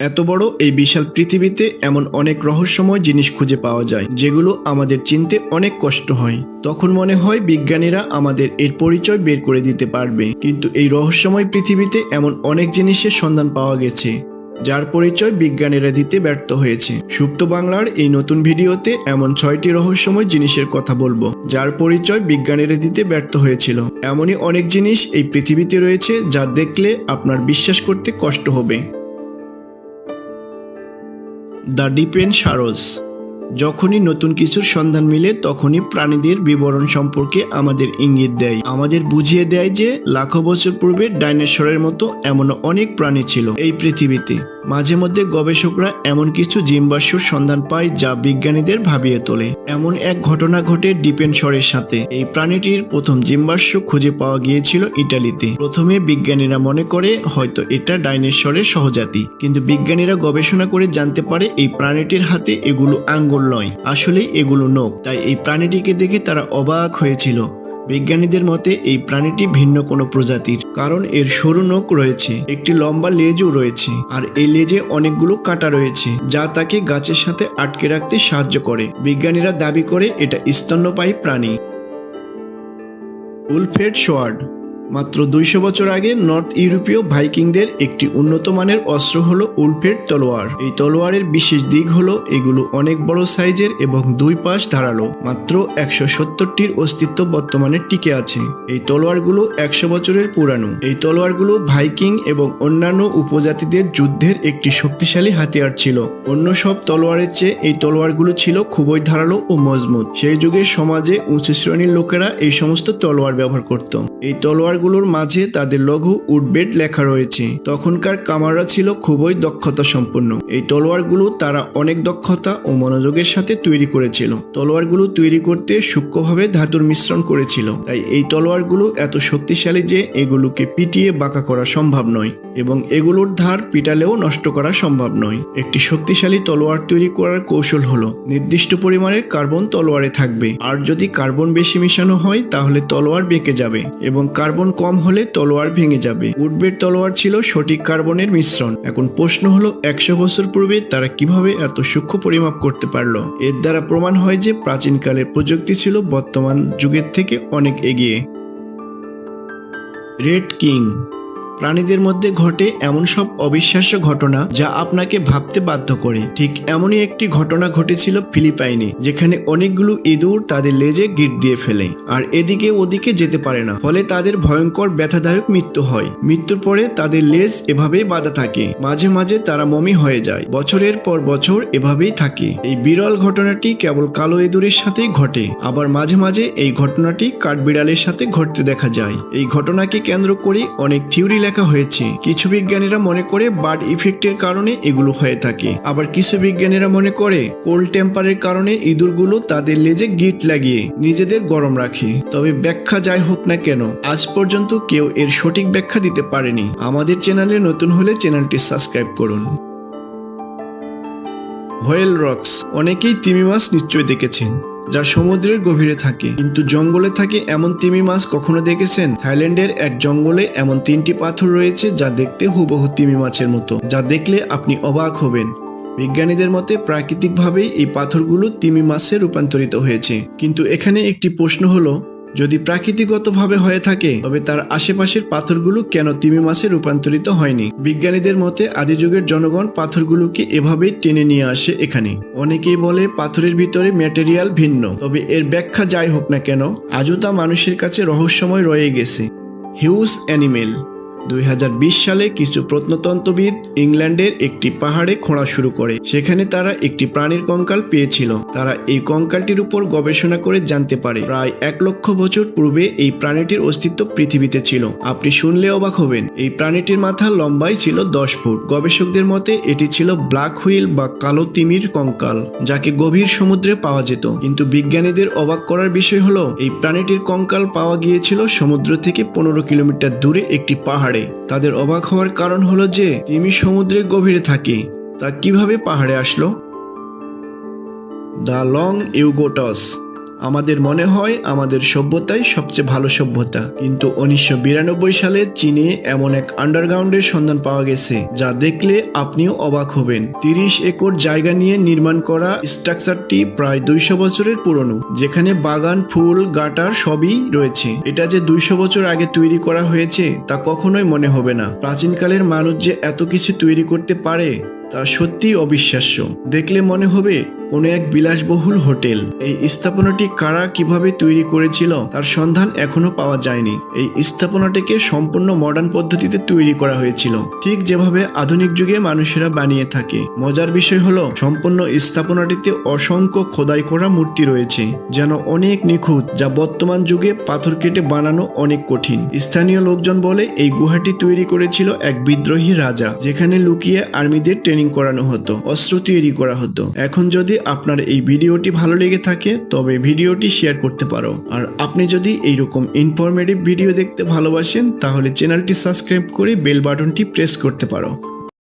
এত বড় এই বিশাল পৃথিবীতে এমন অনেক রহস্যময় জিনিস খুঁজে পাওয়া যায় যেগুলো আমাদের চিনতে অনেক কষ্ট হয়। তখন মনে হয় বিজ্ঞানীরা আমাদের এর পরিচয় বের করে দিতে পারবে, কিন্তু এই রহস্যময় পৃথিবীতে এমন অনেক জিনিসের সন্ধান পাওয়া গেছে যার পরিচয় বিজ্ঞানীরা দিতে ব্যর্থ হয়েছে। সুপ্ত বাংলার এই নতুন ভিডিওতে এমন 6টি রহস্যময় জিনিসের কথা বলবো যার পরিচয় বিজ্ঞানীরা দিতে ব্যর্থ হয়েছিল। এমনই অনেক জিনিস এই পৃথিবীতে রয়েছে যা দেখলে আপনার বিশ্বাস করতে কষ্ট হবে। দ্য ডিপেনসারস। যখনই নতুন কিছুর সন্ধান মিলে তখনই প্রাণীদের বিবরণ সম্পর্কে আমাদের ইঙ্গিত দেয়, আমাদের বুঝিয়ে দেয় যে লাখো বছর পূর্বে ডাইনোসরের মতো এমন অনেক প্রাণী ছিল এই পৃথিবীতে। মাঝে মধ্যে গবেষকরা এমন কিছু জীবাশ্মর সন্ধান পায় যা বিজ্ঞানীদের ভাবিয়ে তোলে। এমন এক ঘটনা ঘটে ডিপেনসরের সাথে। এই প্রাণীটির প্রথম জীবাশ্ম খুঁজে পাওয়া গিয়েছিল ইটালিতে। প্রথমে বিজ্ঞানীরা মনে করে হয়তো এটা ডাইনোসরের সহজাতি, কিন্তু বিজ্ঞানীরা গবেষণা করে জানতে পারে এই প্রাণীটির হাতে এগুলো আঙ্গুল নয়, আসলেই এগুলো নখ। তাই এই প্রাণীটিকে দেখে তারা অবাক হয়েছিল। বিজ্ঞানীদের মতে এই প্রাণীটি ভিন্ন কোনো প্রজাতির, কারণ এর সরু নখ রয়েছে, একটি লম্বা লেজও রয়েছে, আর এই লেজে অনেকগুলো কাঁটা রয়েছে যা তাকে গাছের সাথে আটকে রাখতে সাহায্য করে। বিজ্ঞানীরা দাবি করে এটা স্তন্যপায়ী প্রাণী। উলফেড সোয়ার্ড। মাত্র 200 বছর আগে নর্থ ইউরোপীয় ভাইকিংদের একটি উন্নত মানের অস্ত্র হলো উলফেড তলোয়ার। এই তলোয়ারের বিশেষ দিক হলো এগুলো অনেক বড় সাইজের এবং দুই পাশ ধারালো। মাত্র 170টির অস্তিত্ব বর্তমানে টিকে আছে। এই তলোয়ারগুলো 100 বছরের পুরানো। এই তলোয়ারগুলো ভাইকিং এবং অন্যান্য উপজাতিদের যুদ্ধের একটি শক্তিশালী হাতিয়ার ছিল। অন্য সব তলোয়ারের চেয়ে এই তলোয়ারগুলো ছিল খুবই ধারালো ও মজবুত। সেই যুগে সমাজে উঁচু শ্রেণীর লোকেরা এই সমস্ত তলোয়ার ব্যবহার করত। এই তলোয়ারগুলোর মাঝে তাদের লঘু উডবেড লেখা রয়েছে। তখনকার কামাররা ছিল খুবই দক্ষতা সম্পন্ন। এই তলোয়ারগুলো তারা অনেক দক্ষতা ও মনোযোগের সাথে তৈরি করেছিল। তলোয়ারগুলো তৈরি করতে সূক্ষ্মভাবে ধাতুর মিশ্রণ করেছিল। তাই এই তলোয়ারগুলো এত শক্তিশালী যে এগুলোকে পিটিয়ে বাঁকা করা সম্ভব নয়, এবং এগুলোর ধার পিটালেও নষ্ট করা সম্ভব নয়। একটি শক্তিশালী তলোয়ার তৈরি করার কৌশল হলো নির্দিষ্ট পরিমাণের কার্বন তলোয়ারে থাকবে, আর যদি কার্বন বেশি মিশানো হয় তাহলে তলোয়ার বেঁকে যাবে, এবং কার্বন কম হলে তলোয়ার ভেঙে যাবে। উডবেড তলোয়ার ছিল সঠিক কার্বনের মিশ্রণ। এখন প্রশ্ন হলো 100 বছর পূর্বে তারা কিভাবে এত সূক্ষ্ম পরিমাপ করতে পারলো? এর দ্বারা প্রমাণ হয় যে প্রাচীনকালের প্রযুক্তি ছিল বর্তমান যুগের থেকে অনেক এগিয়ে। Red king. প্রাণীদের মধ্যে ঘটে এমন সব অবিশ্বাস্য ঘটনা যা আপনাকে ভাবতে বাধ্য করে। ঠিক এমনই একটি ঘটনা ঘটেছিল ফিলিপাইনে, যেখানে অনেকগুলো ইঁদুর তাদের লেজে গিঁট দিয়ে ফেলে আর এদিকে ওদিকে যেতে পারে না, ফলে তাদের ভয়ঙ্কর ব্যথাদায়ক মৃত্যু হয়। মৃত্যুর পরে তাদের লেজ এভাবেই বাঁধা থাকে। মাঝে মাঝে তারা মমি হয়ে যায়। বছরের পর বছর এভাবেই থাকে। এই বিরল ঘটনাটি কেবল কালো ইঁদুরের সাথেই ঘটে, আবার মাঝে মাঝে এই ঘটনাটি কাঠবিড়ালের সাথে ঘটতে দেখা যায়। এই ঘটনাকে কেন্দ্র করে অনেক থিওরি লেখা হয়েছে। কিছু বিজ্ঞানীরা মনে করে বার্ড ইফেক্টের কারণে এগুলো হয়ে থাকে, আবার কিছু বিজ্ঞানীরা মনে করে কোল্ড টেম্পারের কারণে ইঁদুরগুলো তাদের লেজে গিঁট লাগিয়ে নিজেদের গরম রাখে। তবে ব্যাখ্যা যাই হোক না কেন, আজ পর্যন্ত কেউ এর সঠিক ব্যাখ্যা দিতে পারেনি। আমাদের চ্যানেলে নতুন হলে চ্যানেলটি সাবস্ক্রাইব করুন। Whale rocks. অনেকেই তিমি মাছ নিশ্চয় দেখেছেন, যা সমুদ্রের গভীরে থাকে, কিন্তু জঙ্গলে থাকে এমন তিমি মাছ কখনো দেখেছেন? থাইল্যান্ডের এক জঙ্গলে এমন 3টি পাথর রয়েছে যা দেখতে হুবহু তিমি মাছের মতো, যা দেখলে আপনি অবাক হবেন। বিজ্ঞানীদের মতে প্রাকৃতিকভাবেই এই পাথরগুলো তিমি মাছে রূপান্তরিত হয়েছে, কিন্তু এখানে একটি প্রশ্ন হলো, যদি প্রাকৃতিকগতভাবে হয়ে থাকে তবে তার আশেপাশের পাথরগুলো কেন তিমি মাছে রূপান্তরিত হয়নি? বিজ্ঞানীদের মতে আদি যুগের জনগণ পাথরগুলোকে এভাবেই টেনে নিয়ে আসে এখানে। অনেকেই বলে পাথরের ভিতরে ম্যাটেরিয়াল ভিন্ন, তবে এর ব্যাখ্যা যাই হোক না কেন আজও তা মানুষের কাছে রহস্যময় রয়ে গেছে। Huge animal. 2020 সালে কিছু প্রত্নতত্ত্ববিদ ইংল্যান্ডের একটি পাহাড়ে খোঁড়া শুরু করে। সেখানে তারা একটি প্রাণীর কঙ্কাল পেয়েছিল। তারা এই কঙ্কালটির উপর গবেষণা করে জানতে পারে প্রায় 1 লক্ষ বছর পূর্বে এই প্রাণীটির অস্তিত্ব পৃথিবীতে ছিল। আপনি শুনলে অবাক হবেন, এই প্রাণীটির মাথা লম্বাই ছিল 10 ফুট। গবেষকদের মতে এটি ছিল ব্ল্যাক হুইল বা কালো তিমির কঙ্কাল, যাকে গভীর সমুদ্রে পাওয়া যেত। কিন্তু বিজ্ঞানীদের অবাক করার বিষয় হলো এই প্রাণীটির কঙ্কাল পাওয়া গিয়েছিল সমুদ্র থেকে 15 কিলোমিটার দূরে একটি পাহাড়ে। তাদের অবাক হওয়ার কারণ হলো যে তিমি সমুদ্রের গভীরে থাকে, তা কিভাবে পাহাড়ে আসলো? দ্য লং ইউগোটস। আমাদের মনে হয় আমাদের সভ্যতাই সবচেয়ে ভালো সভ্যতা, কিন্তু 1992 সালে চীনে এমন এক আন্ডারগ্রাউন্ডের সন্ধান পাওয়া গেছে যা দেখলে আপনিও অবাক হবেন। 30 একর জায়গা নিয়ে নির্মাণ করা স্ট্রাকচারটি প্রায় 200 বছরের পুরনো, যেখানে বাগান, ফুল, গাটার সবই রয়েছে। এটা যে 200 বছর আগে তৈরি করা হয়েছে তা কখনোই মনে হবে না। প্রাচীনকালের মানুষ যে এত কিছু তৈরি করতে পারে তা সত্যিই অবিশ্বাস্য। দেখলে মনে হবে কোনো এক বিলাসবহুল হোটেল। এই স্থাপনাটি কারা কিভাবে তৈরি করেছিল তার সন্ধান এখনো পাওয়া যায়নি। এই স্থাপনাটিকে সম্পূর্ণ মডার্ন পদ্ধতিতে তৈরি করা হয়েছিল, ঠিক যেভাবে আধুনিক যুগে মানুষেরা বানিয়ে থাকে। মজার বিষয় হলো সম্পূর্ণ স্থাপনাটিতে অসংখ্য খোদাই করা মূর্তি রয়েছে, যেন অনেক নিখুঁত, যা বর্তমান যুগে পাথর কেটে বানানো অনেক কঠিন। স্থানীয় লোকজন বলে এই গুহাটি তৈরি করেছিল এক বিদ্রোহী রাজা, যেখানে লুকিয়ে আর্মিদের ট্রেনিং করানো হতো, অস্ত্র তৈরি করা হতো। এখন যদি আপনার এই ভিডিওটি ভালো লেগে থাকে তবে ভিডিওটি শেয়ার করতে পারো। আর আপনি যদি এইরকম ইনফরমেটিভ ভিডিও দেখতে ভালোবাসেন তাহলে চ্যানেলটি সাবস্ক্রাইব করে বেল বাটনটি প্রেস করতে পারো।